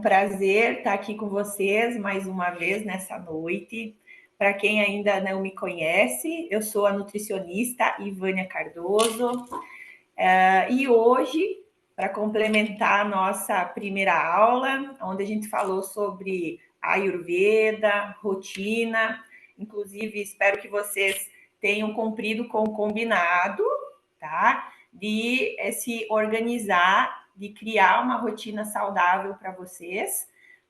prazer estar aqui com vocês mais uma vez nessa noite. Para quem ainda não me conhece, eu sou a nutricionista Ivânia Cardoso. E hoje, para complementar a nossa primeira aula, onde a gente falou sobre Ayurveda, rotina, inclusive espero que vocês tenham cumprido com o combinado, tá? De se organizar, de criar uma rotina saudável para vocês,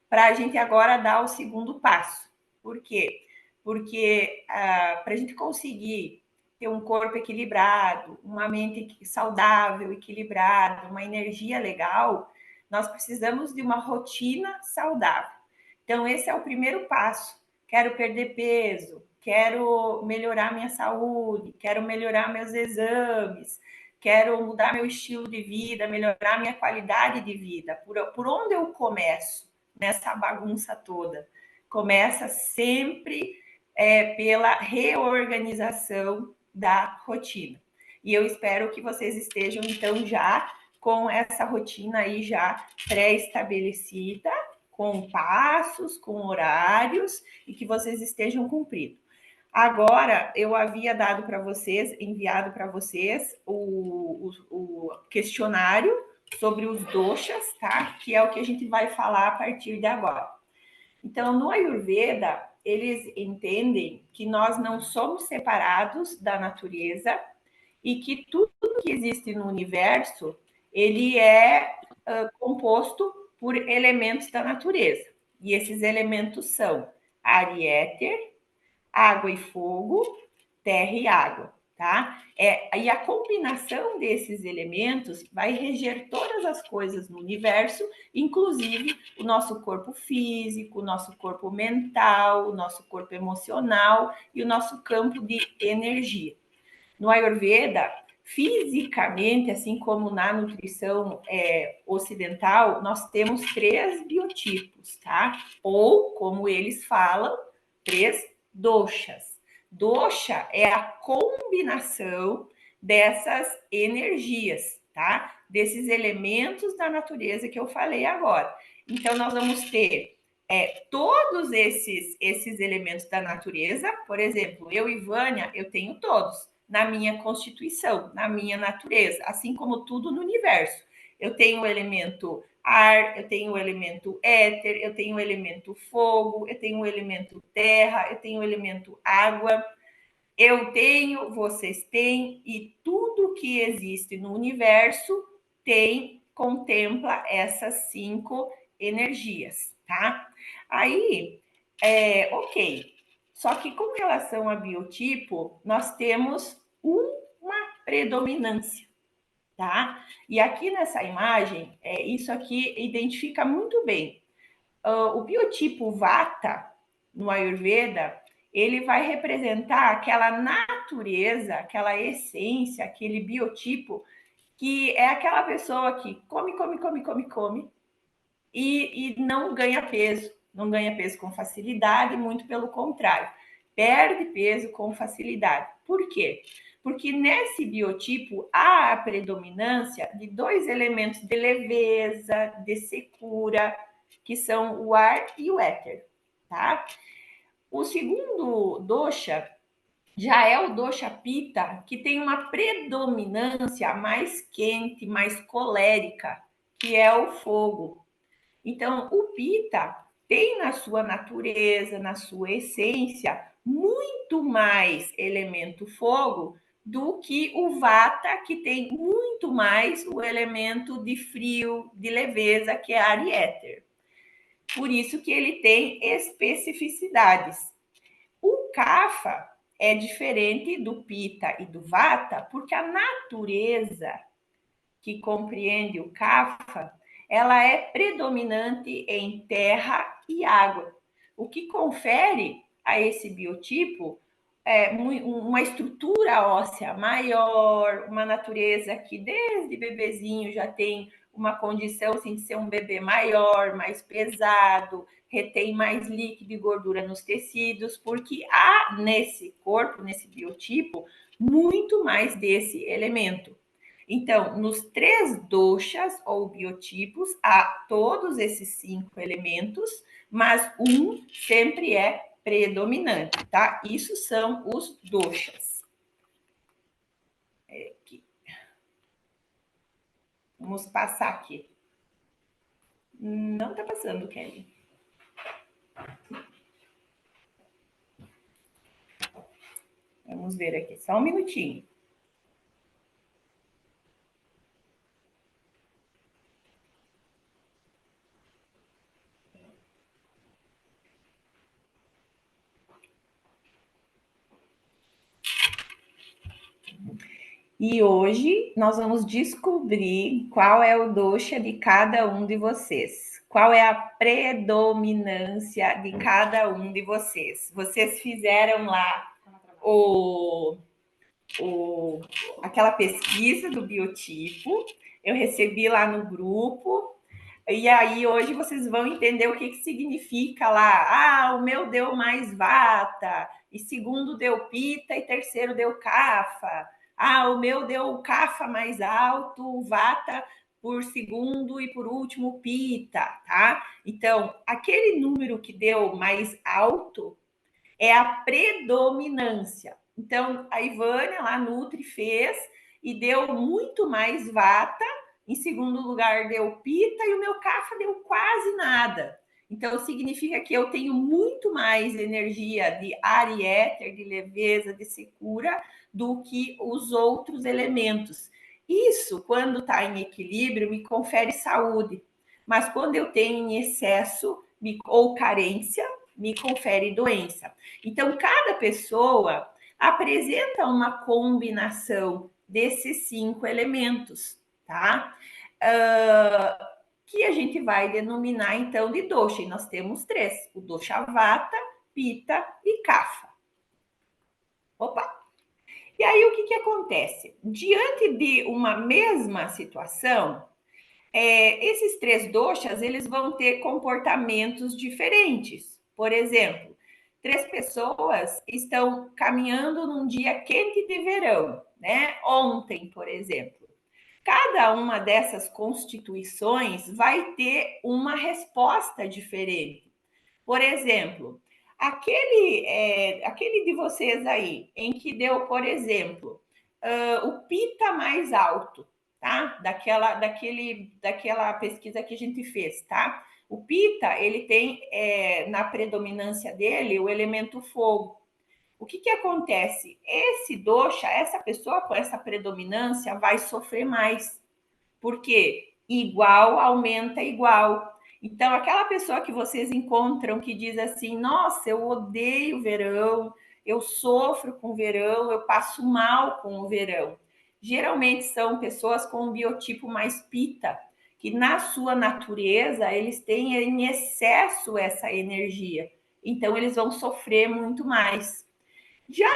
para a gente agora dar o segundo passo. Por quê? Porque para a gente conseguir ter um corpo equilibrado, uma mente saudável, equilibrada, uma energia legal, nós precisamos de uma rotina saudável. Então, esse é o primeiro passo. Quero perder peso, quero melhorar minha saúde, quero melhorar meus exames, quero mudar meu estilo de vida, melhorar minha qualidade de vida. Por onde eu começo nessa bagunça toda? Começa sempre pela reorganização da rotina. E eu espero que vocês estejam, então, já com essa rotina aí já pré-estabelecida, com passos, com horários, e que vocês estejam cumprindo. Agora, eu havia dado para vocês, enviado para vocês o questionário sobre os doshas, tá? Que é o que a gente vai falar a partir de agora. Então, no Ayurveda, eles entendem que nós não somos separados da natureza e que tudo que existe no universo, ele é composto por elementos da natureza. E esses elementos são ar e éter, água e fogo, terra e água, tá? E a combinação desses elementos vai reger todas as coisas no universo, inclusive o nosso corpo físico, o nosso corpo mental, o nosso corpo emocional e o nosso campo de energia. No Ayurveda, fisicamente, assim como na nutrição ocidental, nós temos 3 biotipos, tá? Ou, como eles falam, 3 doshas. Dosha é a combinação dessas energias, tá? Desses elementos da natureza que eu falei agora. Então, nós vamos ter todos esses elementos da natureza. Por exemplo, eu e Vânia, eu tenho todos na minha constituição, na minha natureza, assim como tudo no universo. Eu tenho o elemento ar, eu tenho o elemento éter, eu tenho o elemento fogo, eu tenho o elemento terra, eu tenho o elemento água. Eu tenho, vocês têm, e tudo que existe no universo contempla essas 5 energias, tá? Aí, ok. Só que com relação a biotipo, nós temos uma predominância, tá? E aqui nessa imagem, isso aqui identifica muito bem. O biotipo Vata, no Ayurveda, ele vai representar aquela natureza, aquela essência, aquele biotipo, que é aquela pessoa que come, come, come, come, come, e não ganha peso com facilidade, muito pelo contrário, perde peso com facilidade. Por quê? Porque nesse biotipo há a predominância de 2 elementos de leveza, de secura, que são o ar e o éter, tá? O segundo dosha já é o dosha Pitta, que tem uma predominância mais quente, mais colérica, que é o fogo. Então, o Pitta tem na sua natureza, na sua essência, muito mais elemento fogo do que o Vata, que tem muito mais o elemento de frio, de leveza, que é ar e éter. Por isso que ele tem especificidades. O Kapha é diferente do Pitta e do Vata, porque a natureza que compreende o Kapha, ela é predominante em terra e água, o que confere a esse biotipo uma estrutura óssea maior, uma natureza que desde bebezinho já tem uma condição assim, de ser um bebê maior, mais pesado, retém mais líquido e gordura nos tecidos, porque há nesse corpo, nesse biotipo, muito mais desse elemento. Então, nos 3 doshas ou biotipos, há todos esses 5 elementos, mas um sempre é predominante, tá? Isso são os doshas. Aqui. Vamos passar aqui. Não está passando, Kelly. Vamos ver aqui, só um minutinho. E hoje nós vamos descobrir qual é o dosha de cada um de vocês. Qual é a predominância de cada um de vocês. Vocês fizeram lá aquela pesquisa do biotipo, eu recebi lá no grupo, e aí hoje vocês vão entender o que significa lá. Ah, o meu deu mais vata, e segundo deu pita, e terceiro deu kafa. Ah, o meu deu kafa mais alto, vata por segundo e por último pita, tá? Então, aquele número que deu mais alto é a predominância. Então, a Ivânia lá, Nutri, fez e deu muito mais vata. Em segundo lugar, deu pita e o meu cafa deu quase nada. Então, significa que eu tenho muito mais energia de ar e éter, de leveza, de secura, do que os outros elementos. Isso, quando está em equilíbrio, me confere saúde. Mas quando eu tenho em excesso ou carência, me confere doença. Então, cada pessoa apresenta uma combinação desses 5 elementos, tá? Que a gente vai denominar, então, de dosha. E nós temos 3, o dosha vata, pita e kapha. Opa! E aí, o que acontece? Diante de uma mesma situação, esses 3 doshas, eles vão ter comportamentos diferentes. Por exemplo, 3 pessoas estão caminhando num dia quente de verão, né? Ontem, por exemplo. Cada uma dessas constituições vai ter uma resposta diferente. Por exemplo, aquele de vocês aí, em que deu, por exemplo, o pita mais alto, tá? Daquela pesquisa que a gente fez, tá? O pita, ele tem na predominância dele o elemento fogo. O que acontece? Esse dosha, essa pessoa com essa predominância vai sofrer mais. Por quê? Igual aumenta igual. Então, aquela pessoa que vocês encontram que diz assim: nossa, eu odeio o verão, eu sofro com o verão, eu passo mal com o verão. Geralmente são pessoas com um biotipo mais pita, que na sua natureza eles têm em excesso essa energia. Então, eles vão sofrer muito mais. Já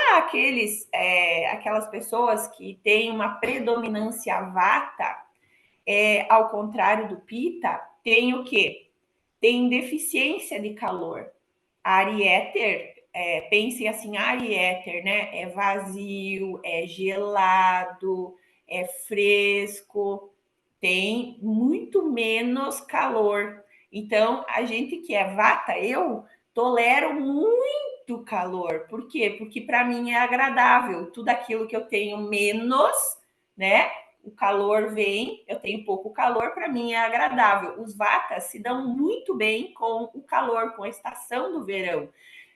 aquelas pessoas que têm uma predominância vata, ao contrário do pita, tem o quê? Tem deficiência de calor. Ar e éter, pensem assim, ar e éter, né? É vazio, é gelado, é fresco, tem muito menos calor. Então, a gente que é vata, eu tolero muito calor. Por quê? Porque para mim é agradável. Tudo aquilo que eu tenho menos, né? O calor vem, eu tenho pouco calor, para mim é agradável. Os vatas se dão muito bem com o calor, com a estação do verão.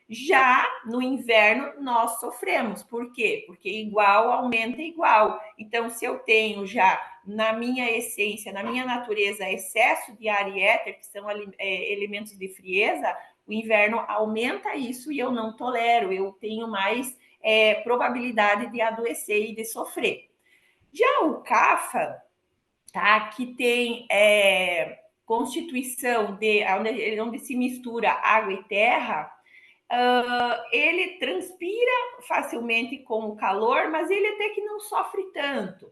Já no inverno, nós sofremos. Por quê? Porque igual aumenta igual. Então, se eu tenho já na minha essência, na minha natureza, excesso de ar e éter, que são elementos de frieza, o inverno aumenta isso e eu não tolero, eu tenho mais probabilidade de adoecer e de sofrer. Já o CAFA, tá, que tem constituição onde se mistura água e terra, ele transpira facilmente com o calor, mas ele até que não sofre tanto.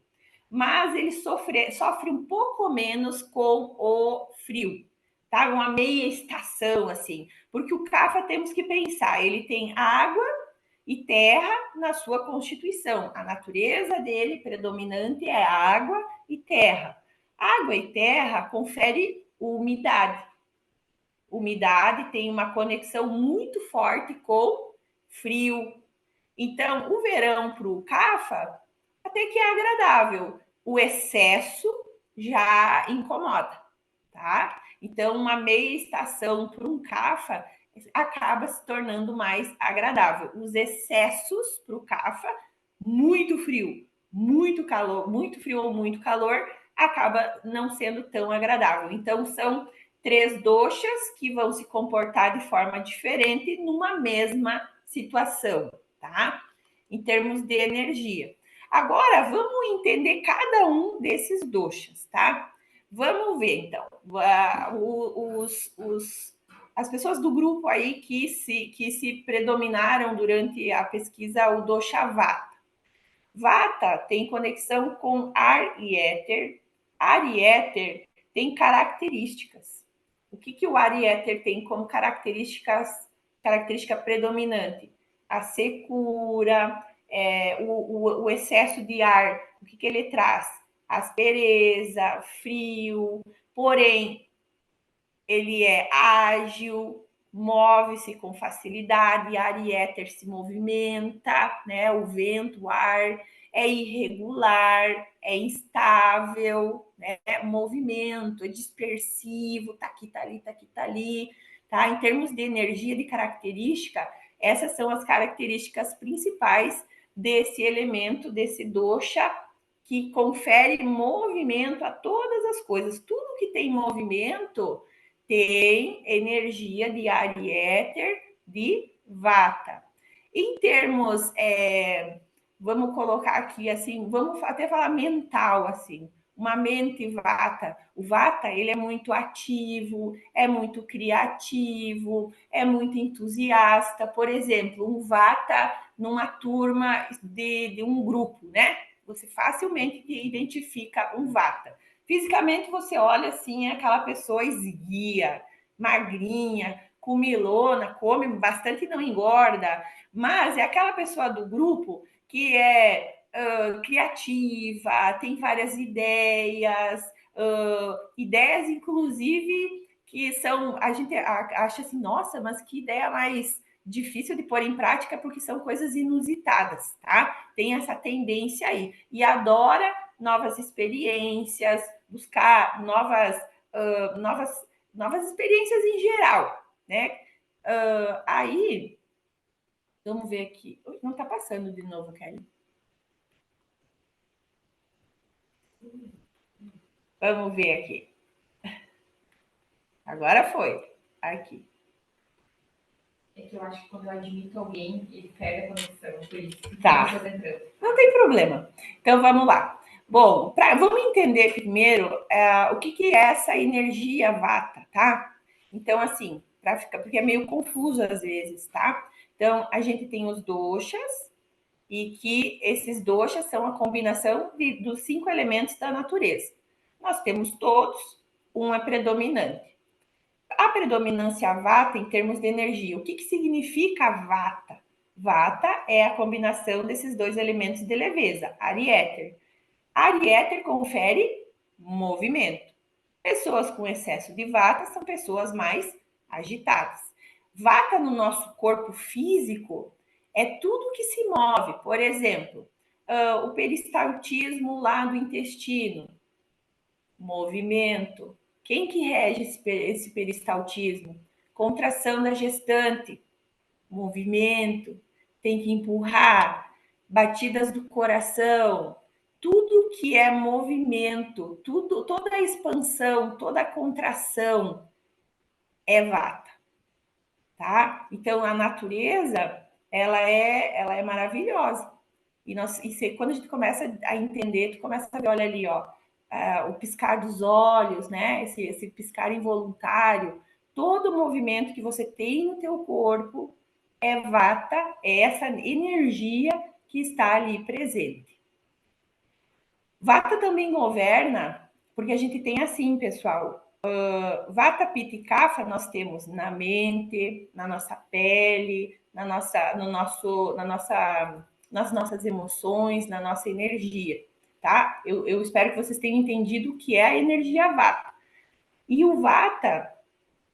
Mas ele sofre um pouco menos com o frio, tá? Uma meia estação, assim. Porque o CAFA temos que pensar, ele tem água e terra na sua constituição. A natureza dele predominante é água e terra. Água e terra confere umidade. Umidade tem uma conexão muito forte com frio. Então, o verão para o Cafa até que é agradável. O excesso já incomoda, tá? Então, uma meia estação para um Cafa acaba se tornando mais agradável. Os excessos para o Cafa, muito frio, muito calor, muito frio ou muito calor, acaba não sendo tão agradável. Então, são 3 doshas que vão se comportar de forma diferente numa mesma situação, tá? Em termos de energia. Agora, vamos entender cada um desses doshas, tá? Vamos ver, então, as pessoas do grupo aí que se predominaram durante a pesquisa, o dosha Vata. Vata tem conexão com ar e éter. Ar e éter tem características. O que o ar e éter tem como característica predominante? A secura, o excesso de ar, o que ele traz? Aspereza, frio, porém, ele é ágil, move-se com facilidade, ar e éter se movimenta, né? O vento, o ar é irregular, é instável, né? Movimento, é dispersivo, tá aqui, tá ali, tá aqui, tá ali, tá? Em termos de energia, de característica, essas são as características principais desse elemento, desse dosha, que confere movimento a todas as coisas. Tudo que tem movimento tem energia de ar e éter de Vata. Em termos, vamos colocar aqui assim, vamos até falar mental assim, uma mente Vata. O Vata, ele é muito ativo, é muito criativo, é muito entusiasta. Por exemplo, um Vata numa turma de um grupo, né? Você facilmente identifica um Vata. Fisicamente, você olha assim, é aquela pessoa esguia, magrinha, comilona, come bastante e não engorda, mas é aquela pessoa do grupo que é criativa, tem várias ideias, ideias inclusive que são, a gente acha assim, nossa, mas que ideia mais difícil de pôr em prática porque são coisas inusitadas, tá? Tem essa tendência aí e adora novas experiências, buscar novas experiências em geral, né? Aí, vamos ver aqui. Não está passando de novo, Kelly. Vamos ver aqui. Agora foi. Aqui. É que eu acho que quando eu admito alguém, ele perde a conexão. Por isso. Tá. Não tem problema. Então, vamos lá. Bom, vamos entender primeiro o que é essa energia Vata, tá? Então, assim, porque é meio confuso às vezes, tá? Então, a gente tem os doshas, e que esses doshas são a combinação dos 5 elementos da natureza. Nós temos todos uma predominante. A predominância Vata em termos de energia, o que significa Vata? Vata é a combinação desses 2 elementos de leveza, ar e éter. Ar e éter confere movimento. Pessoas com excesso de Vata são pessoas mais agitadas. Vata no nosso corpo físico é tudo que se move. Por exemplo, o peristaltismo lá do intestino, movimento. Quem que rege esse peristaltismo? Contração da gestante, movimento. Tem que empurrar, batidas do coração, tudo que é movimento, toda a expansão, toda a contração é Vata, tá? Então a natureza ela é maravilhosa. Quando a gente começa a entender, tu começa a ver, olha ali, ó, o piscar dos olhos, né? Esse piscar involuntário, todo o movimento que você tem no teu corpo é Vata, é essa energia que está ali presente. Vata também governa, porque a gente tem assim, pessoal, Vata, Pitta e Kapha nós temos na mente, na nossa pele, nas nossas emoções, na nossa energia, tá? Eu espero que vocês tenham entendido o que é a energia Vata. E o Vata,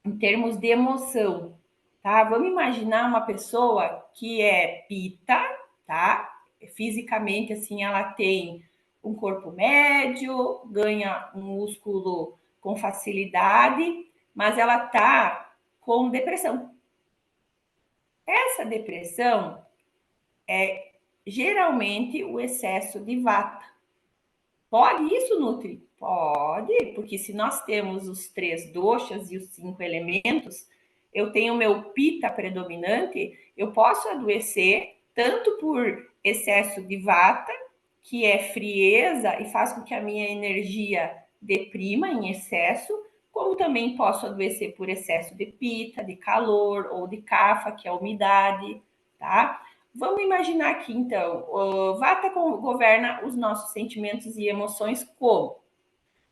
em termos de emoção, tá? Vamos imaginar uma pessoa que é Pitta, tá? Fisicamente, assim, ela tem um corpo médio, ganha um músculo com facilidade, mas ela tá com depressão. Essa depressão é geralmente o excesso de vata. Pode isso, Nutri? Pode, porque se nós temos os 3 doshas e os 5 elementos, eu tenho o meu pita predominante, eu posso adoecer tanto por excesso de vata, que é frieza e faz com que a minha energia deprima em excesso, como também posso adoecer por excesso de pita, de calor ou de kapha, que é a umidade, tá? Vamos imaginar aqui, então, o Vata governa os nossos sentimentos e emoções como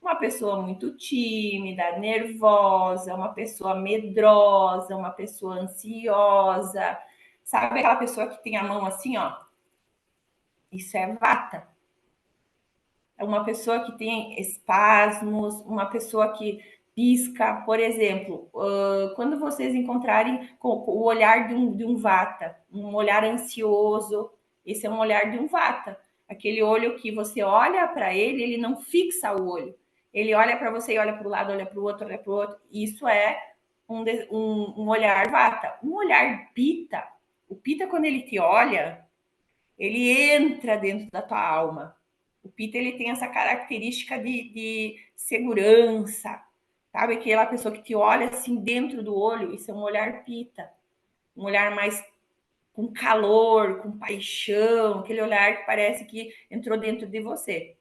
uma pessoa muito tímida, nervosa, uma pessoa medrosa, uma pessoa ansiosa. Sabe aquela pessoa que tem a mão assim, ó? Isso é Vata. É uma pessoa que tem espasmos, uma pessoa que pisca, por exemplo, quando vocês encontrarem com o olhar de um vata, um olhar ansioso, esse é um olhar de um vata. Aquele olho que você olha para ele, ele não fixa o olho. Ele olha para você e olha para o lado, olha para o outro, olha para o outro. Isso é um olhar vata. Um olhar pita. O pita, quando ele te olha, ele entra dentro da tua alma. O Peter ele tem essa característica de segurança, sabe? Aquela pessoa que te olha assim dentro do olho, isso é um olhar pita, um olhar mais com calor, com paixão, aquele olhar que parece que entrou dentro de você.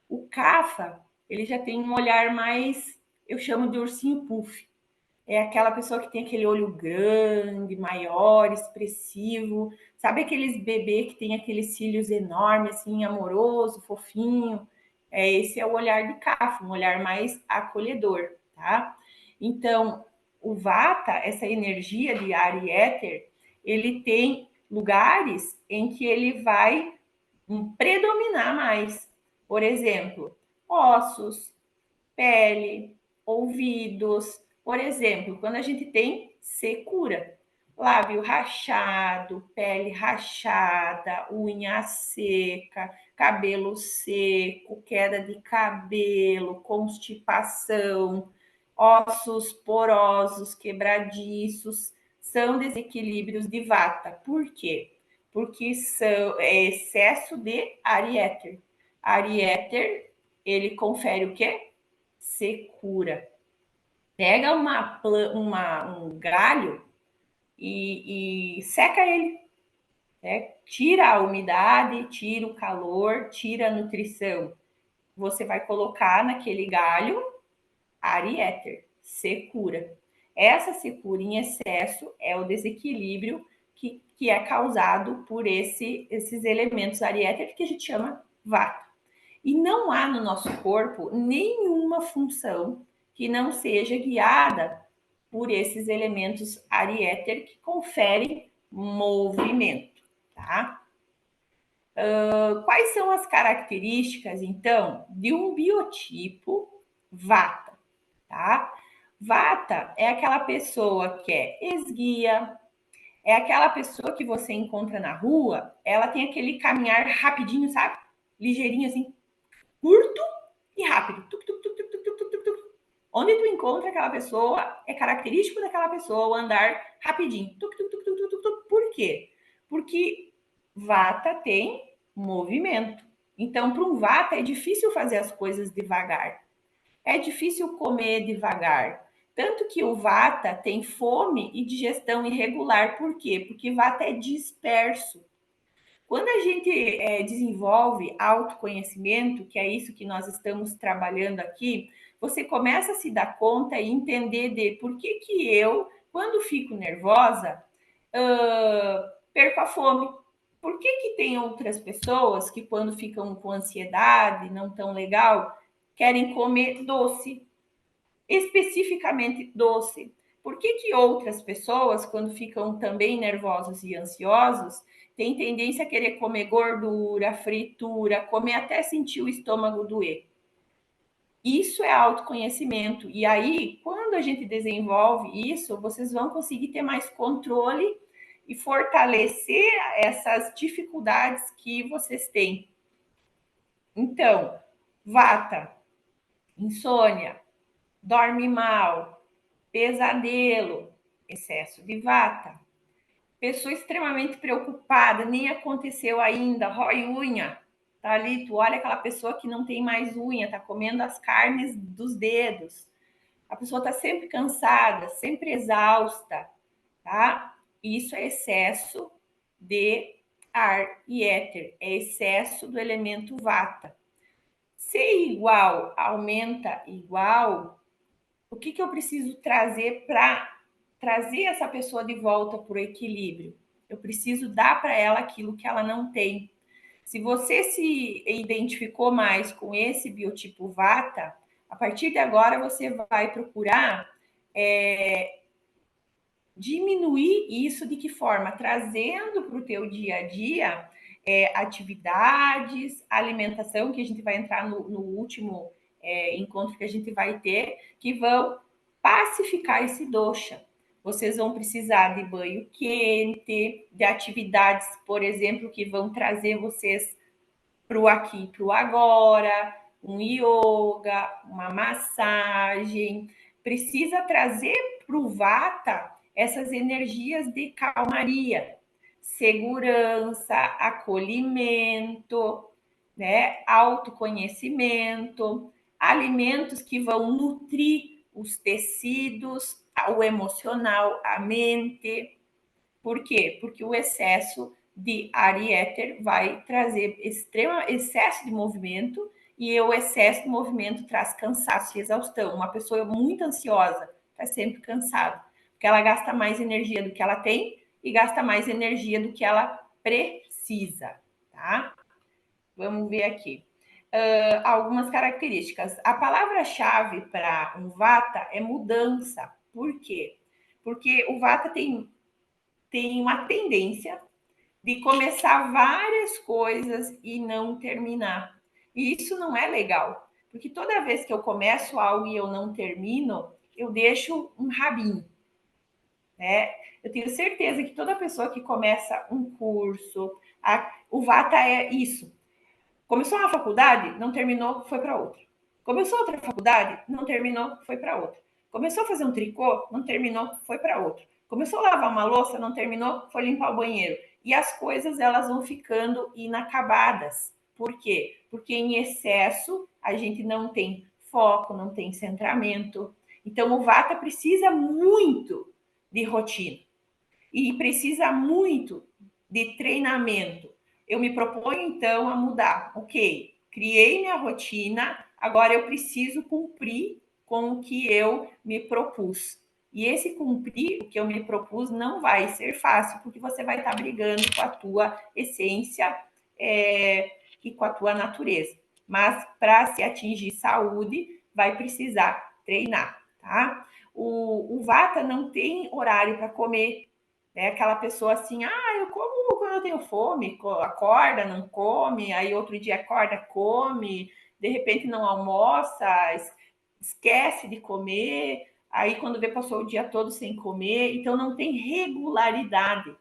O Cafa, ele já tem um olhar mais, eu chamo de ursinho puff. É aquela pessoa que tem aquele olho grande, maior, expressivo. Sabe aqueles bebês que tem aqueles cílios enormes, assim, amoroso, fofinho? Esse é o olhar de Kapha, um olhar mais acolhedor, tá? Então, o Vata, essa energia de ar e éter, ele tem lugares em que ele vai predominar mais. Por exemplo, ossos, pele, ouvidos. Por exemplo, quando a gente tem secura, lábio rachado, pele rachada, unha seca, cabelo seco, queda de cabelo, constipação, ossos porosos, quebradiços, são desequilíbrios de vata. Por quê? Porque é excesso de ariéter. Ariéter, ele confere o quê? Secura. Pega um galho e seca ele. Né? Tira a umidade, tira o calor, tira a nutrição. Você vai colocar naquele galho ar e éter, secura. Essa secura em excesso é o desequilíbrio que é causado por esses elementos ar e éter que a gente chama vata. E não há no nosso corpo nenhuma função que não seja guiada por esses elementos ar e éter que conferem movimento, tá? Quais são as características, então, de um biotipo Vata, tá? Vata é aquela pessoa que é esguia, é aquela pessoa que você encontra na rua, ela tem aquele caminhar rapidinho, sabe? Ligeirinho assim, curto e rápido. Tuc, tuc, tuc, tuc, tuc, tuc, tuc, tuc. Onde tu encontra aquela pessoa, é característico daquela pessoa o andar rapidinho. Tuc, tuc, tuc, tuc, tuc, tuc. Por quê? Porque vata tem movimento. Então, para um vata é difícil fazer as coisas devagar. É difícil comer devagar. Tanto que o vata tem fome e digestão irregular. Por quê? Porque vata é disperso. Quando a gente desenvolve autoconhecimento, que é isso que nós estamos trabalhando aqui, você começa a se dar conta e entender de por que eu, quando fico nervosa, perco a fome. Por que tem outras pessoas que, quando ficam com ansiedade, não tão legal, querem comer doce? especificamente doce. Por que que outras pessoas, quando ficam também nervosos e ansiosos, têm tendência a querer comer gordura, fritura, comer até sentir o estômago doer? Isso é autoconhecimento. E aí, quando a gente desenvolve isso, vocês vão conseguir ter mais controle e fortalecer essas dificuldades que vocês têm. Então, vata, insônia, dorme mal, pesadelo, excesso de vata. Pessoa extremamente preocupada, nem aconteceu ainda, rói unha. Tá ali, tu olha aquela pessoa que não tem mais unha, tá comendo as carnes dos dedos. A pessoa tá sempre cansada, sempre exausta, tá? Isso é excesso de ar e éter, é excesso do elemento vata. Se igual aumenta igual, o que eu preciso trazer para trazer essa pessoa de volta para o equilíbrio? Eu preciso dar para ela aquilo que ela não tem. Se você se identificou mais com esse biotipo vata, a partir de agora você vai procurar diminuir isso de que forma? Trazendo para o teu dia a dia atividades, alimentação, que a gente vai entrar no último encontro que a gente vai ter, que vão pacificar esse dosha. Vocês vão precisar de banho quente, de atividades, por exemplo, que vão trazer vocês para o aqui, para o agora, um yoga, uma massagem. Precisa trazer para o vata essas energias de calmaria, segurança, acolhimento, né? Autoconhecimento, alimentos que vão nutrir os tecidos, o emocional, a mente. Por quê? Porque o excesso de ar e éter vai trazer excesso de movimento e o excesso de movimento traz cansaço e exaustão. Uma pessoa muito ansiosa está sempre cansada, porque ela gasta mais energia do que ela tem e gasta mais energia do que ela precisa, tá? Vamos ver aqui. Algumas características. A palavra-chave para um vata é mudança. Por quê? Porque o vata tem uma tendência de começar várias coisas e não terminar. E isso não é legal, porque toda vez que eu começo algo e eu não termino, eu deixo um rabinho, né? Eu tenho certeza que toda pessoa que começa um curso, o Vata é isso. Começou uma faculdade, não terminou, foi para outra. Começou outra faculdade, não terminou, foi para outra. Começou a fazer um tricô, não terminou, foi para outra. Começou a lavar uma louça, não terminou, foi limpar o banheiro. E as coisas elas vão ficando inacabadas. Por quê? Porque em excesso a gente não tem foco, não tem centramento. Então o Vata precisa muito de rotina e precisa muito de treinamento. Eu me proponho então a mudar. Ok, criei minha rotina, agora eu preciso cumprir com o que eu me propus. E esse cumprir o que eu me propus não vai ser fácil, porque você vai estar brigando com a tua essência e com a tua natureza. Mas para se atingir saúde, vai precisar treinar, tá? O Vata não tem horário para comer, né? Aquela pessoa assim, eu como quando eu tenho fome, acorda, não come, aí outro dia acorda, come, de repente não almoça, esquece de comer, aí quando vê passou o dia todo sem comer, então não tem regularidade,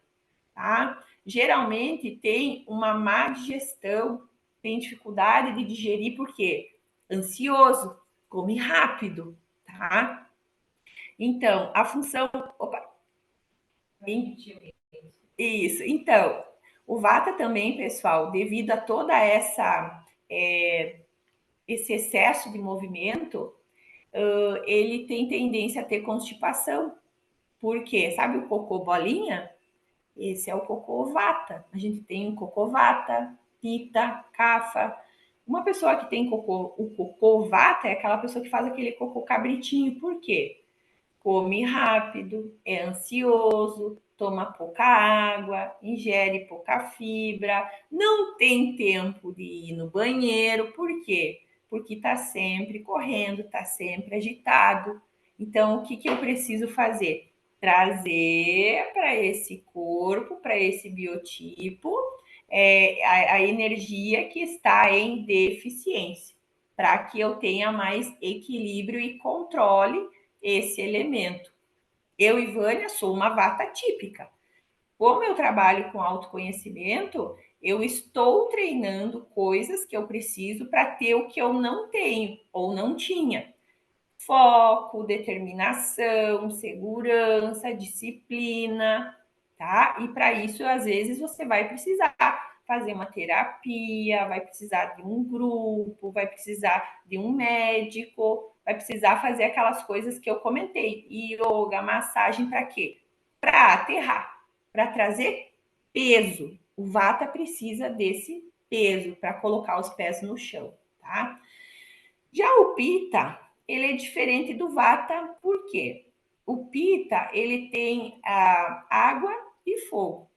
tá? Geralmente tem uma má digestão, tem dificuldade de digerir, por quê? Ansioso, come rápido, tá? Então, a função. Opa! Isso. Então, o Vata também, pessoal, devido a toda esse excesso de movimento, ele tem tendência a ter constipação. Por quê? Sabe o cocô bolinha? Esse é o cocô Vata. A gente tem o cocô Vata, Pitta, Kapha. Uma pessoa que tem o cocô Vata é aquela pessoa que faz aquele cocô cabritinho. Por quê? Come rápido, é ansioso, toma pouca água, ingere pouca fibra, não tem tempo de ir no banheiro. Por quê? porque está sempre correndo, está sempre agitado. Então, o que, que eu preciso fazer? Trazer para esse corpo, para esse biotipo, a energia que está em deficiência, para que eu tenha mais equilíbrio e controle esse elemento. Eu, Ivânia, sou uma vata típica. Como eu trabalho com autoconhecimento, eu estou treinando coisas que eu preciso para ter o que eu não tenho ou não tinha. Foco, determinação, segurança, disciplina, tá? E para isso, às vezes, você vai precisar fazer uma terapia, vai precisar de um grupo, vai precisar de um médico, vai precisar fazer aquelas coisas que eu comentei. Yoga, massagem, para quê? Para aterrar, para trazer peso. O Vata precisa desse peso para colocar os pés no chão, tá? Já o Pitta, ele é diferente do Vata, por quê? O Pitta, ele tem água e fogo.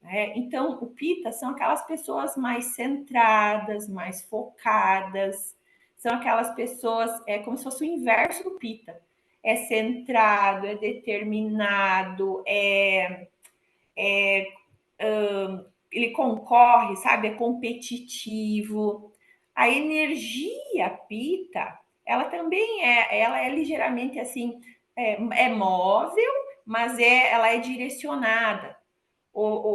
Né? Então, o Pitta são aquelas pessoas mais centradas, mais focadas, são aquelas pessoas, é como se fosse o inverso do Pitta. É centrado, é determinado, ele concorre, sabe? É competitivo. A energia Pita, ela também ela é ligeiramente assim, é móvel, mas ela é direcionada.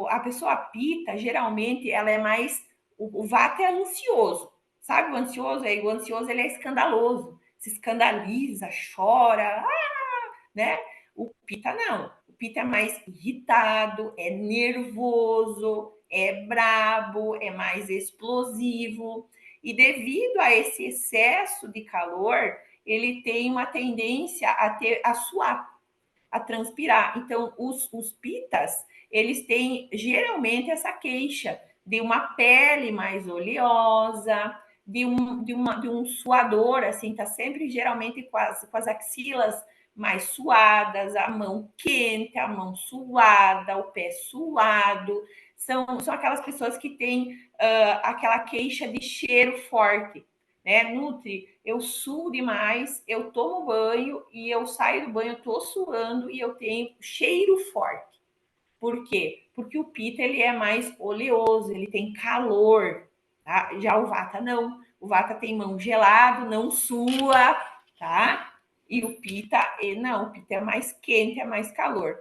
A pessoa Pita, geralmente, ela é mais. O Vata é ansioso, sabe? O ansioso ele é escandaloso, se escandaliza, chora, né? O Pita não. O Pita é mais irritado, é nervoso, é brabo, é mais explosivo. E devido a esse excesso de calor, ele tem uma tendência a suar, a transpirar. Então, os pitas, eles têm geralmente essa queixa de uma pele mais oleosa, de um suador, assim, tá sempre geralmente com as axilas mais suadas, a mão quente, a mão suada, o pé suado. São aquelas pessoas que têm aquela queixa de cheiro forte, né? Nutri, eu suo demais, eu tomo banho e eu saio do banho, eu tô suando e eu tenho cheiro forte. Por quê? Porque o Pita ele é mais oleoso, ele tem calor, tá? Já o Vata não. O Vata tem mão gelado, não sua, tá? E o Pita, não, o Pita é mais quente, é mais calor.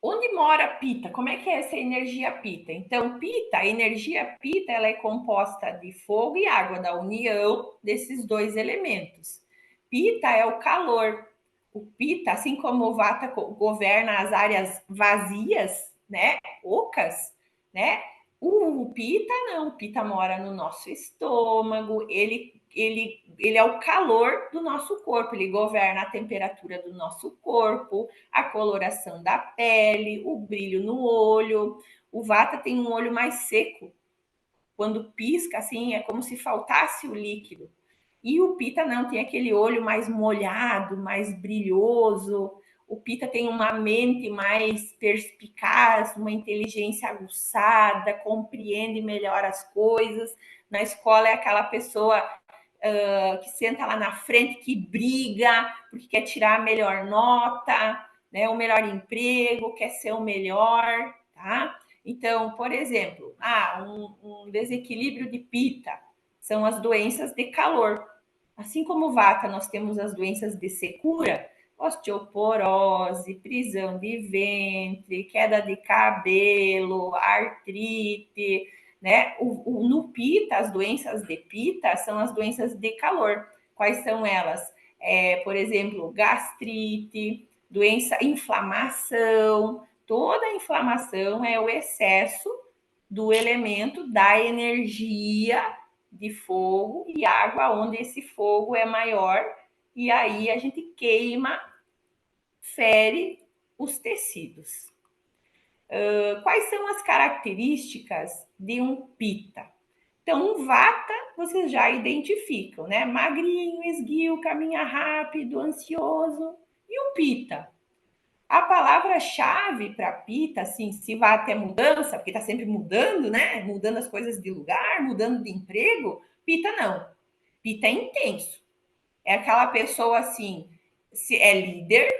Onde mora Pita? Como é que é essa energia Pita? Então, Pita, a energia Pita, ela é composta de fogo e água, da união desses dois elementos. Pita é o calor. O Pita, assim como o Vata governa as áreas vazias, né, ocas, né? O Pita não, o Pita mora no nosso estômago, ele é o calor do nosso corpo, ele governa a temperatura do nosso corpo, a coloração da pele, o brilho no olho. O Vata tem um olho mais seco. Quando pisca, assim, é como se faltasse o líquido. E o Pita não, tem aquele olho mais molhado, mais brilhoso. O Pita tem uma mente mais perspicaz, uma inteligência aguçada, compreende melhor as coisas. Na escola é aquela pessoa que senta lá na frente, que briga, porque quer tirar a melhor nota, né, o melhor emprego, quer ser o melhor, tá? Então, por exemplo, um desequilíbrio de Pita são as doenças de calor. Assim como o Vata, nós temos as doenças de secura, osteoporose, prisão de ventre, queda de cabelo, artrite, né? No Pita, as doenças de Pita são as doenças de calor. Quais são elas? Por exemplo, gastrite, doença, inflamação. Toda inflamação é o excesso do elemento da energia de fogo e água, onde esse fogo é maior, e aí a gente queima, fere os tecidos. Quais são as características de um Pita? Então, um Vata, vocês já identificam, né? Magrinho, esguio, caminha rápido, ansioso. E um Pita? A palavra-chave para Pita, assim, se vai até mudança, porque está sempre mudando, né? Mudando as coisas de lugar, mudando de emprego, Pita não. Pita é intenso. É aquela pessoa assim, se é líder,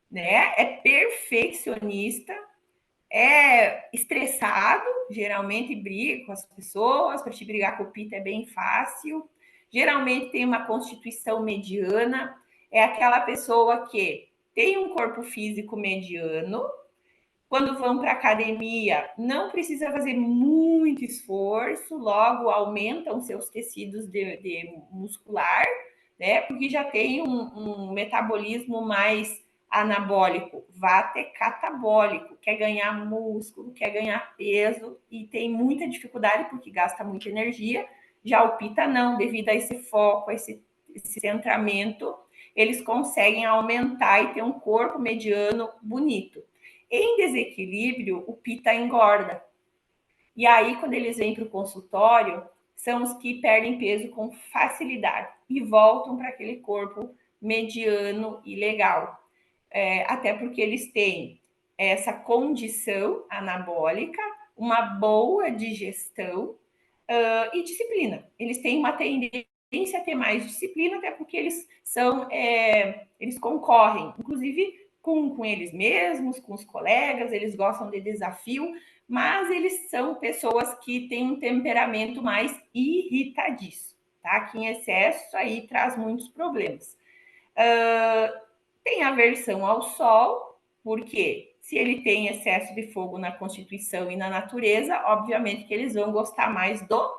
né? É perfeccionista, é estressado, geralmente briga com as pessoas, para te brigar com o Pita é bem fácil. Geralmente tem uma constituição mediana, é aquela pessoa que tem um corpo físico mediano. Quando vão para a academia, não precisa fazer muito esforço, logo aumentam seus tecidos de muscular, né? Porque já tem um metabolismo mais anabólico, vata é catabólico, quer ganhar músculo, quer ganhar peso e tem muita dificuldade porque gasta muita energia. Já o Pita não, devido a esse foco, a esse centramento, eles conseguem aumentar e ter um corpo mediano bonito. Em desequilíbrio, o Pita engorda. E aí, quando eles vêm para o consultório, são os que perdem peso com facilidade e voltam para aquele corpo mediano e legal. Até porque eles têm essa condição anabólica, uma boa digestão e disciplina. Eles têm uma tendência a ter mais disciplina, até porque eles concorrem, inclusive com eles mesmos, com os colegas, eles gostam de desafio, mas eles são pessoas que têm um temperamento mais irritadiço, tá? Que em excesso aí traz muitos problemas. Tem aversão ao sol, porque se ele tem excesso de fogo na constituição e na natureza, obviamente que eles vão gostar mais do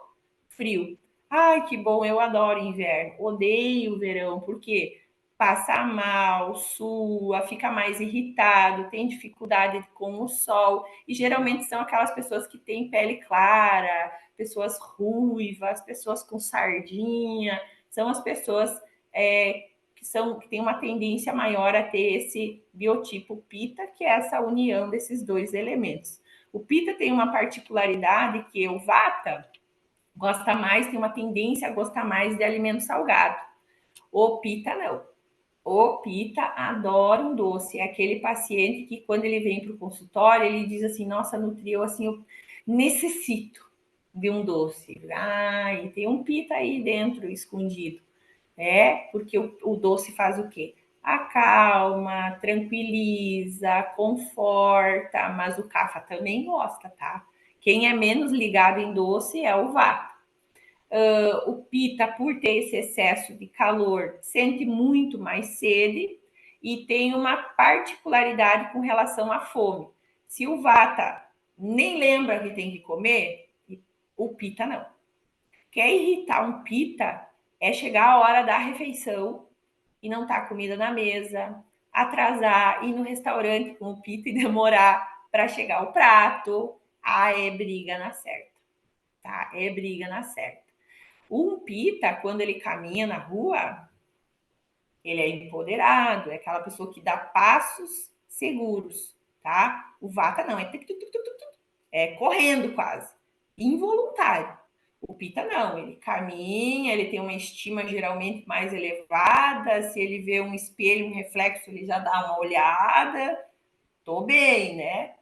frio. Ai, que bom, eu adoro inverno, odeio o verão, porque passa mal, sua, fica mais irritado, tem dificuldade com o sol, e geralmente são aquelas pessoas que têm pele clara, pessoas ruivas, pessoas com sardinha, são as pessoas que têm uma tendência maior a ter esse biotipo Pita, que é essa união desses dois elementos. O Pita tem uma particularidade que o Vata gosta mais, tem uma tendência a gostar mais de alimento salgado. O Pita não. O Pita adora um doce. É aquele paciente que, quando ele vem para o consultório, ele diz assim: nossa, Nutri, assim, eu necessito de um doce. Ah, e tem um Pita aí dentro, escondido. Porque o doce faz o quê? Acalma, tranquiliza, conforta, mas o Kapha também gosta, tá? Quem é menos ligado em doce é o Vata. O Pita, por ter esse excesso de calor, sente muito mais sede e tem uma particularidade com relação à fome. Se o Vata nem lembra que tem que comer, o Pita não. Quer irritar um Pita é chegar a hora da refeição e não tá comida na mesa, atrasar, ir no restaurante com o Pita e demorar para chegar o prato. Ah, é briga na certa, tá? É briga na certa. Um Pita, quando ele caminha na rua, ele é empoderado, é aquela pessoa que dá passos seguros, tá? O Vata não, é correndo quase, involuntário. O Pita não, ele caminha, ele tem uma estima geralmente mais elevada, se ele vê um espelho, um reflexo, ele já dá uma olhada, tô bem, né?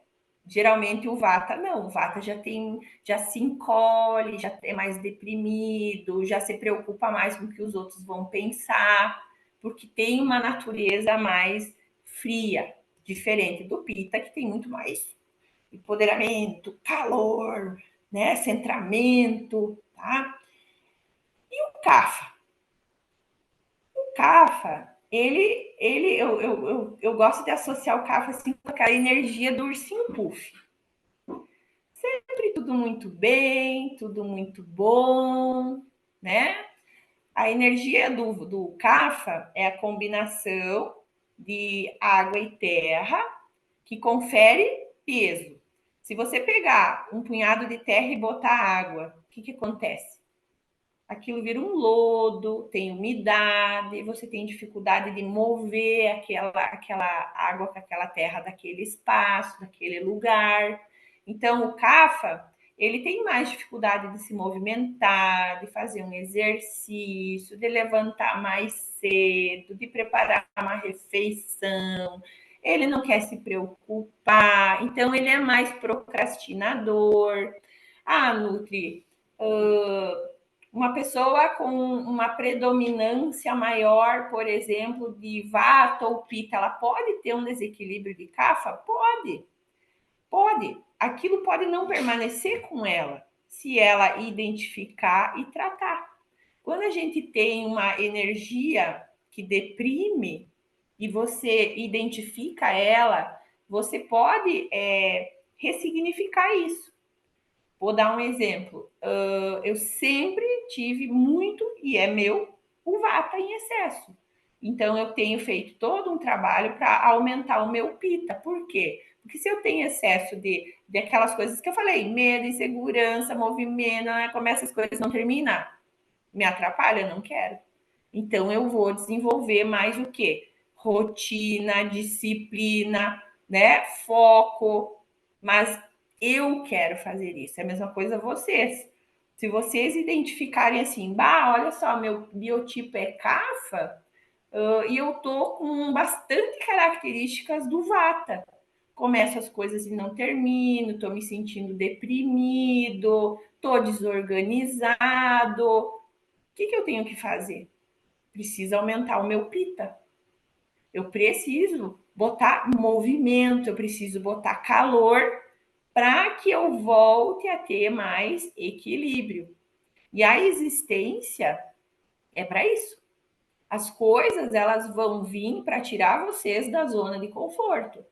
Geralmente o Vata não, o Vata já se encolhe, já é mais deprimido, já se preocupa mais com o que os outros vão pensar, porque tem uma natureza mais fria, diferente do Pita, que tem muito mais empoderamento, calor, né, centramento, tá? E o Kapha? O Kapha, eu gosto de associar o Kapha assim, com aquela energia do ursinho Puff. Sempre tudo muito bem, tudo muito bom, né? A energia do Kapha é a combinação de água e terra que confere peso. Se você pegar um punhado de terra e botar água, o que acontece? Aquilo vira um lodo, tem umidade, você tem dificuldade de mover aquela água com aquela terra daquele espaço, daquele lugar. Então, o Kapha, ele tem mais dificuldade de se movimentar, de fazer um exercício, de levantar mais cedo, de preparar uma refeição. ele não quer se preocupar, então ele é mais procrastinador. Ah, Nutri, uma pessoa com uma predominância maior, por exemplo, de vata ou pita, ela pode ter um desequilíbrio de kapha? Pode, pode. Aquilo pode não permanecer com ela, se ela identificar e tratar. Quando a gente tem uma energia que deprime e você identifica ela, você pode ressignificar isso. Vou dar um exemplo. Eu sempre tive muito, e é meu, o vata em excesso. Então, eu tenho feito todo um trabalho para aumentar o meu pita. Por quê? Porque se eu tenho excesso de aquelas coisas que eu falei, medo, insegurança, movimento, né, como essas coisas não terminam, me atrapalha? Não quero. Então, eu vou desenvolver mais o quê? Rotina, disciplina, né? Foco. Mas eu quero fazer isso. É a mesma coisa vocês. Se vocês identificarem assim, bah, olha só, meu biotipo é Kapha, e eu tô com bastante características do Vata. Começo as coisas e não termino, tô me sentindo deprimido, tô desorganizado. O que eu tenho que fazer? Preciso aumentar o meu pita. Eu preciso botar movimento, eu preciso botar calor para que eu volte a ter mais equilíbrio. E a existência é para isso. As coisas elas vão vir para tirar vocês da zona de conforto,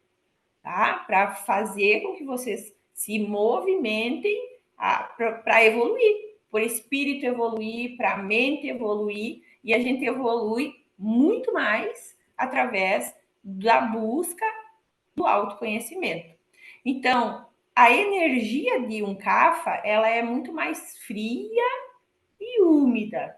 tá? Para fazer com que vocês se movimentem para evoluir, por espírito evoluir, para a mente evoluir, e a gente evolui muito mais através da busca do autoconhecimento. Então, a energia de um Kapha, ela é muito mais fria e úmida.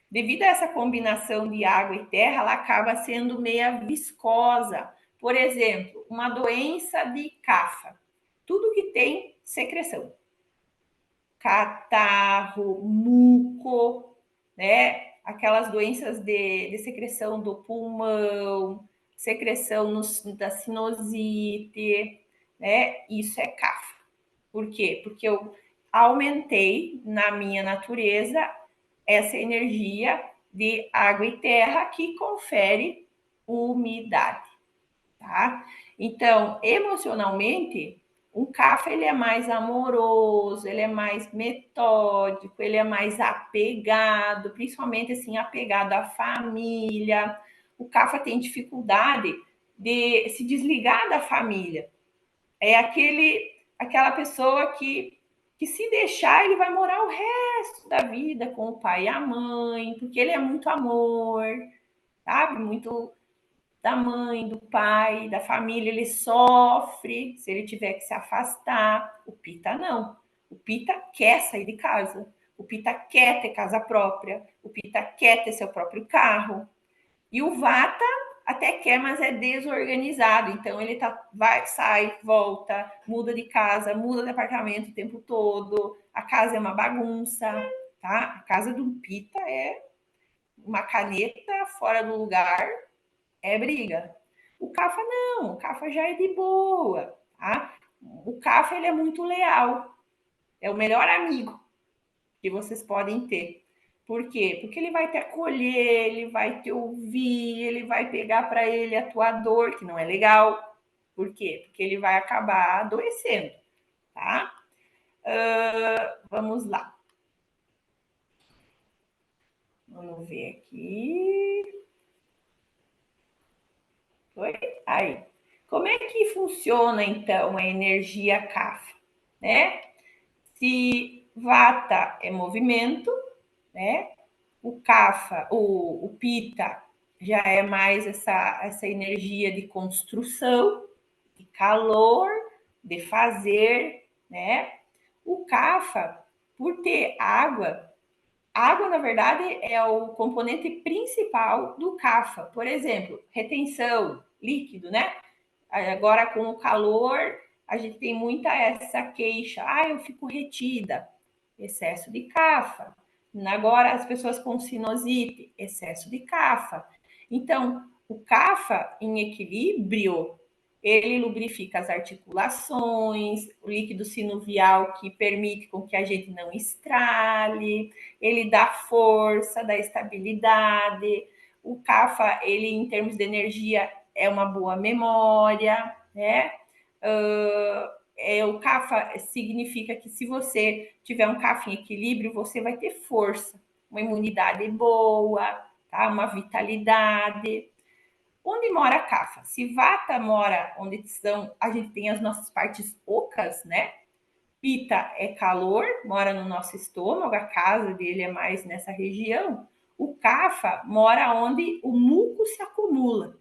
Devido a essa combinação de água e terra, ela acaba sendo meia viscosa. Por exemplo, uma doença de Kapha. Tudo que tem secreção. Catarro, muco, né? Aquelas doenças de secreção do pulmão, secreção da sinusite, né? Isso é Kapha. Por quê? Porque eu aumentei na minha natureza essa energia de água e terra que confere umidade, tá? Então, emocionalmente, um Kapha ele é mais amoroso, ele é mais metódico, ele é mais apegado, principalmente assim apegado à família. O Kapha tem dificuldade de se desligar da família. É aquela pessoa que se deixar, ele vai morar o resto da vida com o pai e a mãe, porque ele é muito amor, sabe? Muito da mãe, do pai, da família, ele sofre se ele tiver que se afastar. O Pita não. O Pita quer sair de casa. O Pita quer ter casa própria. O Pita quer ter seu próprio carro. E o Vata até quer, mas é desorganizado. Então ele vai, sai, volta, muda de casa, muda de apartamento o tempo todo. A casa é uma bagunça, tá? A casa do Pita é uma caneta fora do lugar, é briga. O Kapha não, o Kapha já é de boa, tá? O Kapha ele é muito leal, é o melhor amigo que vocês podem ter. Por quê? Porque ele vai te acolher, ele vai te ouvir, ele vai pegar para ele a tua dor, que não é legal. Por quê? Porque ele vai acabar adoecendo, tá? Vamos lá. Vamos ver aqui. Oi? Aí. Como é que funciona, então, a energia Kapha? Né? Se Vata é movimento, né? O Kapha, o Pita, já é mais essa energia de construção, de calor, de fazer, né? O Kapha, por ter água, água, na verdade, é o componente principal do Kapha. Por exemplo, retenção, líquido, né? Agora, com o calor, a gente tem muita essa queixa. Ah, eu fico retida. Excesso de Kapha. Agora, as pessoas com sinusite, excesso de Kapha. Então, o Kapha em equilíbrio, ele lubrifica as articulações, o líquido sinovial que permite com que a gente não estrale, ele dá força, dá estabilidade. O CAFA, ele em termos de energia, é uma boa memória, né? O CAFA significa que se você tiver um CAFA em equilíbrio, você vai ter força, uma imunidade boa, tá? Uma vitalidade. Onde mora a CAFA? Se Vata mora onde a gente tem as nossas partes ocas, né? Pita é calor, mora no nosso estômago, a casa dele é mais nessa região. O Kapha mora onde o muco se acumula,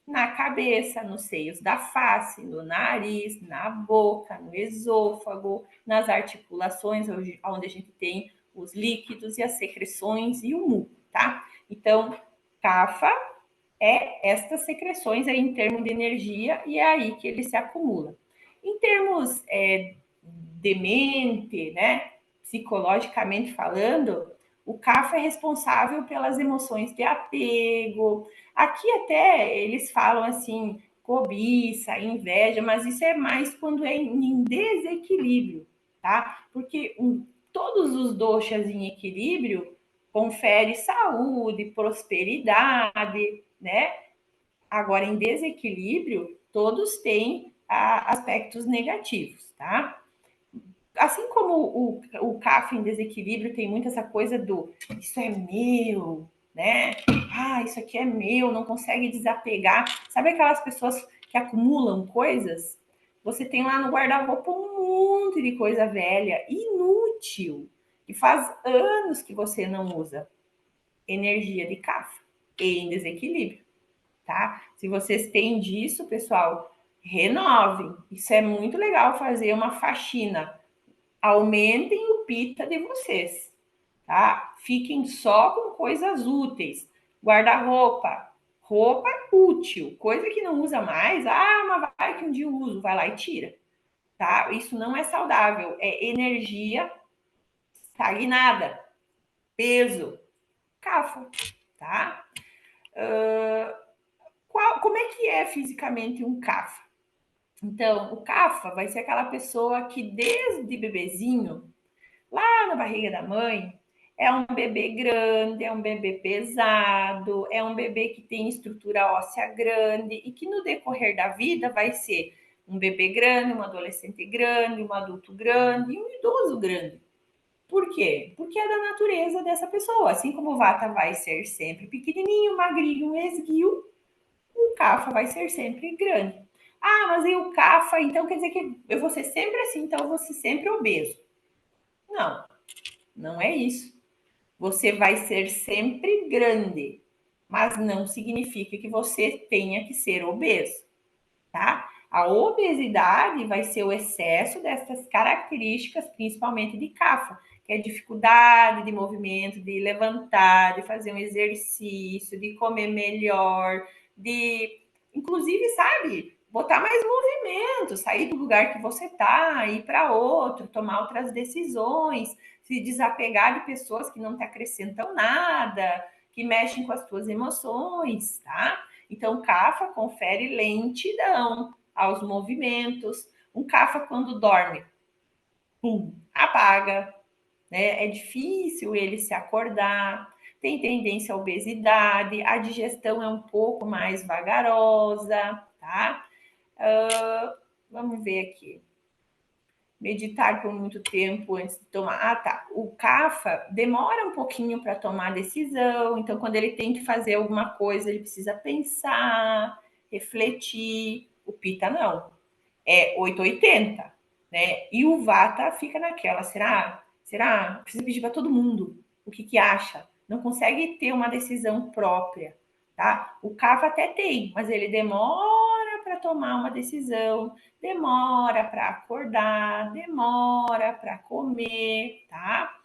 na cabeça, nos seios da face, no nariz, na boca, no esôfago, nas articulações, onde a gente tem os líquidos e as secreções e o muco, tá? Então, Kapha é estas secreções aí em termos de energia e é aí que ele se acumula. Em termos de mente, né, psicologicamente falando, o CAF é responsável pelas emoções de apego. Aqui até eles falam assim, cobiça, inveja, mas isso é mais quando é em desequilíbrio, tá? Porque todos os doshas em equilíbrio confere saúde, prosperidade, né? Agora, em desequilíbrio, todos têm aspectos negativos, tá? Assim como o CAF em desequilíbrio tem muito essa coisa do isso é meu, né? Ah, isso aqui é meu, não consegue desapegar. Sabe aquelas pessoas que acumulam coisas? Você tem lá no guarda-roupa um monte de coisa velha, inútil, e faz anos que você não usa. Energia de CAF em desequilíbrio, tá? Se vocês têm disso, pessoal, renovem. Isso é muito legal fazer uma faxina. Aumentem o pita de vocês, tá? Fiquem só com coisas úteis. Guarda-roupa, roupa útil, coisa que não usa mais. Ah, mas vai que um dia eu uso, vai lá e tira, tá? Isso não é saudável, é energia estagnada, peso, cafa, tá? Como é que é fisicamente um cafa? Então, o cafa vai ser aquela pessoa que desde bebezinho lá na barriga da mãe, é um bebê grande, é um bebê pesado, é um bebê que tem estrutura óssea grande e que no decorrer da vida vai ser um bebê grande, um adolescente grande, um adulto grande e um idoso grande. Por quê? Porque é da natureza dessa pessoa. Assim como o Vata vai ser sempre pequenininho, magrinho, esguio, o Kapha vai ser sempre grande. Ah, mas e o Kapha, então quer dizer que eu vou ser sempre assim, então eu vou ser sempre obeso. Não, não é isso. Você vai ser sempre grande, mas não significa que você tenha que ser obeso, tá? A obesidade vai ser o excesso dessas características, principalmente de CAFA, que é dificuldade de movimento, de levantar, de fazer um exercício, de comer melhor, de, inclusive, sabe, botar mais movimento, sair do lugar que você tá, ir para outro, tomar outras decisões, se desapegar de pessoas que não te acrescentam nada, que mexem com as tuas emoções, tá? Então, CAFA confere lentidão aos movimentos. Um CAFA, quando dorme, pum, apaga, né? É difícil ele se acordar, tem tendência à obesidade, a digestão é um pouco mais vagarosa, tá? Vamos ver aqui. Meditar por muito tempo antes de tomar. Ah, tá. O CAFA demora um pouquinho para tomar decisão, então quando ele tem que fazer alguma coisa, ele precisa pensar, refletir. O PITA não. É 880, né? E o VATA fica naquela, será? Será? Precisa pedir para todo mundo. O que que acha? Não consegue ter uma decisão própria, tá? O CAFA até tem, mas ele demora para tomar uma decisão, demora para acordar, demora para comer, tá?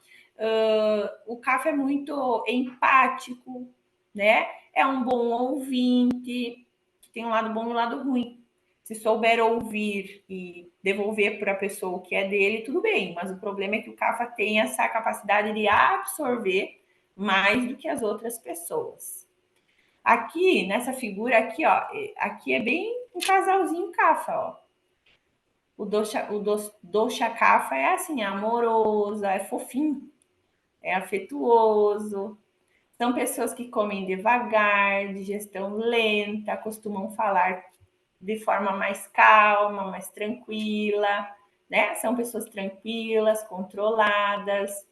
O CAFA é muito empático, né? É um bom ouvinte, tem um lado bom e um lado ruim. Se souber ouvir e devolver para a pessoa o que é dele, tudo bem. Mas o problema é que o CAFA tem essa capacidade de absorver mais do que as outras pessoas. Aqui, nessa figura aqui, ó, aqui é bem um casalzinho cafa, ó. O dosha cafa é assim, amoroso, é fofinho, é afetuoso. São pessoas que comem devagar, digestão lenta, costumam falar de forma mais calma, mais tranquila, né? São pessoas tranquilas, controladas.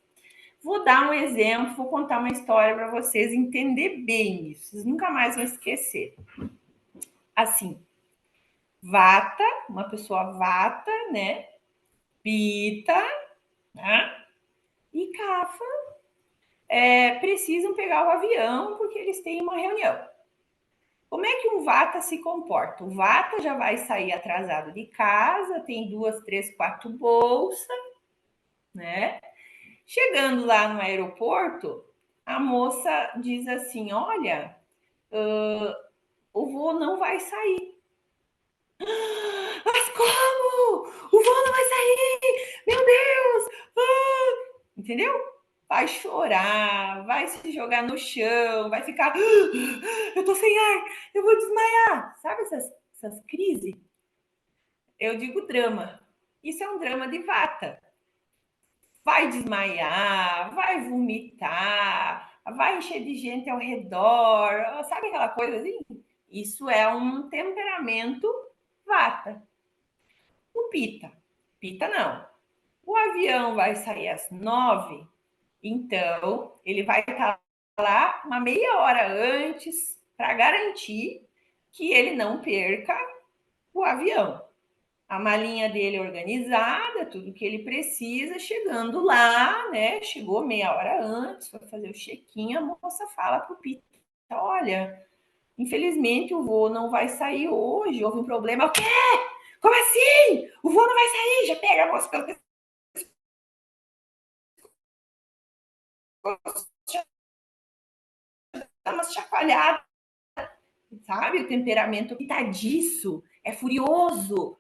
Vou dar um exemplo, vou contar uma história para vocês entenderem bem isso. Vocês nunca mais vão esquecer. Assim, vata, uma pessoa vata, né? Pita, né? E cafa precisam pegar o avião porque eles têm uma reunião. Como é que um vata se comporta? O vata já vai sair atrasado de casa, tem 2, 3, 4 bolsas, né? Chegando lá no aeroporto, a moça diz assim: Olha, o voo não vai sair. Mas como? O voo não vai sair? Meu Deus! Entendeu? Vai chorar, vai se jogar no chão, vai ficar. Eu tô sem ar, eu vou desmaiar. Sabe essas crises? Eu digo drama. Isso é um drama de vata. Vai desmaiar, vai vomitar, vai encher de gente ao redor, sabe aquela coisa assim? Isso é um temperamento vata. O pita, pita não. O avião vai sair às 9, então ele vai estar lá uma meia hora antes para garantir que ele não perca o avião. A malinha dele organizada, tudo que ele precisa, chegando lá, né? Chegou meia hora antes, foi fazer o check-in, a moça fala pro Pita, olha, infelizmente o voo não vai sair hoje, houve um problema. O quê? Como assim? O voo não vai sair? Já pega a moça pelo pescoço, dá uma chacoalhada, sabe? O temperamento pitadiço, é furioso.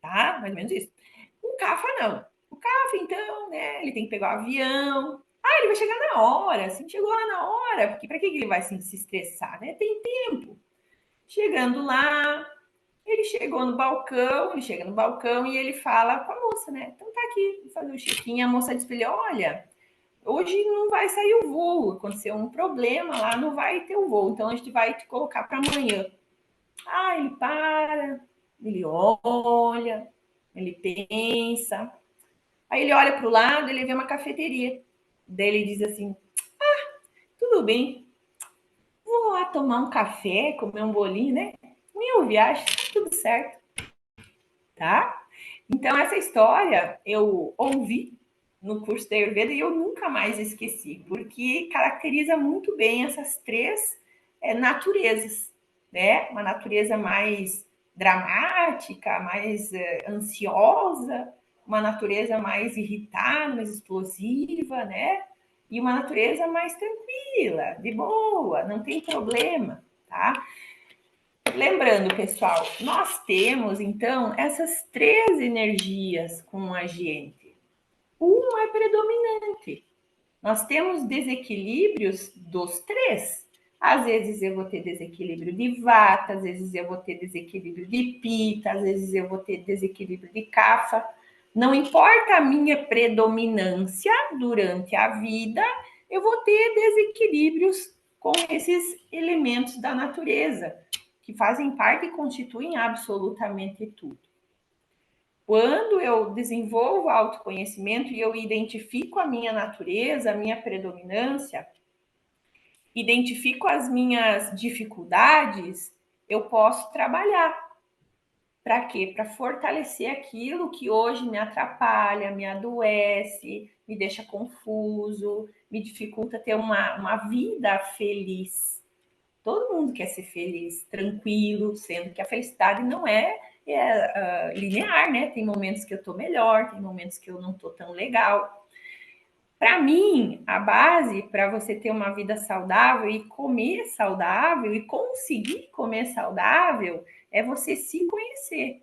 Tá? Mais ou menos isso. O Cafa não. O Cafa, então, né? Ele tem que pegar o avião. Ele vai chegar na hora, assim, chegou lá na hora, porque para que ele vai assim, se estressar, né? Tem tempo. Chegando lá, ele chegou no balcão, ele chega no balcão e ele fala com a moça, né? Então tá aqui, vou fazer o check-in. A moça diz para ele: olha, hoje não vai sair o voo, aconteceu um problema lá, não vai ter o voo, então a gente vai te colocar para amanhã. Ele para, ele olha, ele pensa, aí ele olha para o lado, ele vê uma cafeteria. Daí ele diz assim: tudo bem, vou lá tomar um café, comer um bolinho, né? Minha viagem, tudo certo, tá? Então, essa história eu ouvi no curso da Ayurveda e eu nunca mais esqueci, porque caracteriza muito bem essas três naturezas, né? Uma natureza mais dramática, mais ansiosa, uma natureza mais irritada, mais explosiva, né? E uma natureza mais tranquila, de boa, não tem problema, tá? Lembrando, pessoal, nós temos então essas três energias com a gente. Um é predominante. Nós temos desequilíbrios dos três. Às vezes eu vou ter desequilíbrio de vata, às vezes eu vou ter desequilíbrio de pita, às vezes eu vou ter desequilíbrio de kapha. Não importa a minha predominância durante a vida, eu vou ter desequilíbrios com esses elementos da natureza, que fazem parte e constituem absolutamente tudo. Quando eu desenvolvo autoconhecimento e eu identifico a minha natureza, a minha predominância, identifico as minhas dificuldades, eu posso trabalhar. Para quê? Para fortalecer aquilo que hoje me atrapalha, me adoece, me deixa confuso, me dificulta ter uma vida feliz. Todo mundo quer ser feliz, tranquilo, sendo que a felicidade não é linear, né? Tem momentos que eu tô melhor, tem momentos que eu não tô tão legal. Para mim, a base para você ter uma vida saudável e comer saudável e conseguir comer saudável é você se conhecer,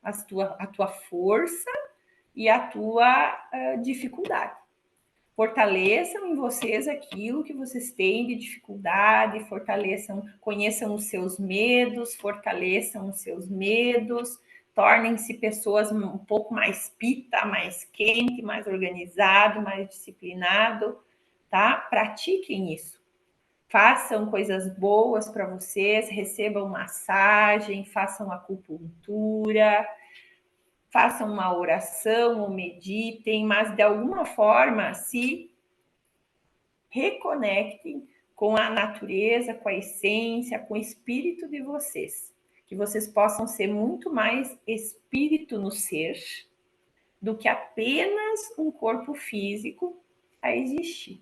a tua força e a tua dificuldade. fortaleçam em vocês aquilo que vocês têm de dificuldade, fortaleçam, conheçam os seus medos, fortaleçam os seus medos, tornem-se pessoas um pouco mais pita, mais quente, mais organizado, mais disciplinado, tá? Pratiquem isso. Façam coisas boas para vocês, recebam massagem, façam acupuntura, façam uma oração ou meditem, mas de alguma forma se reconectem com a natureza, com a essência, com o espírito de vocês. Que vocês possam ser muito mais espírito no ser do que apenas um corpo físico a existir.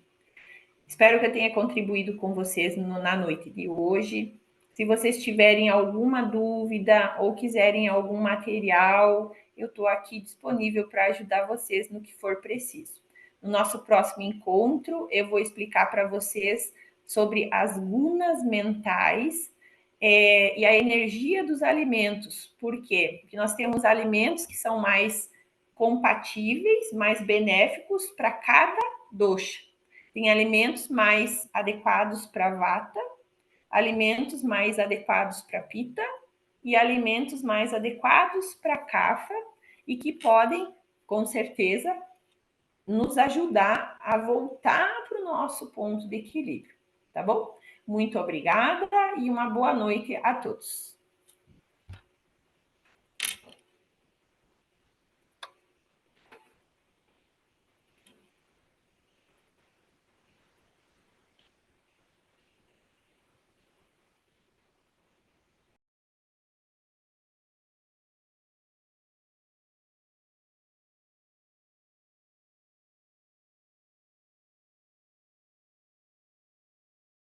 Espero que eu tenha contribuído com vocês na noite de hoje. Se vocês tiverem alguma dúvida ou quiserem algum material, eu estou aqui disponível para ajudar vocês no que for preciso. No nosso próximo encontro, eu vou explicar para vocês sobre as gunas mentais e a energia dos alimentos. Por quê? Porque nós temos alimentos que são mais compatíveis, mais benéficos para cada dosha. Tem alimentos mais adequados para vata, alimentos mais adequados para pita e alimentos mais adequados para kapha e que podem, com certeza, nos ajudar a voltar para o nosso ponto de equilíbrio, tá bom? Muito obrigada e uma boa noite a todos.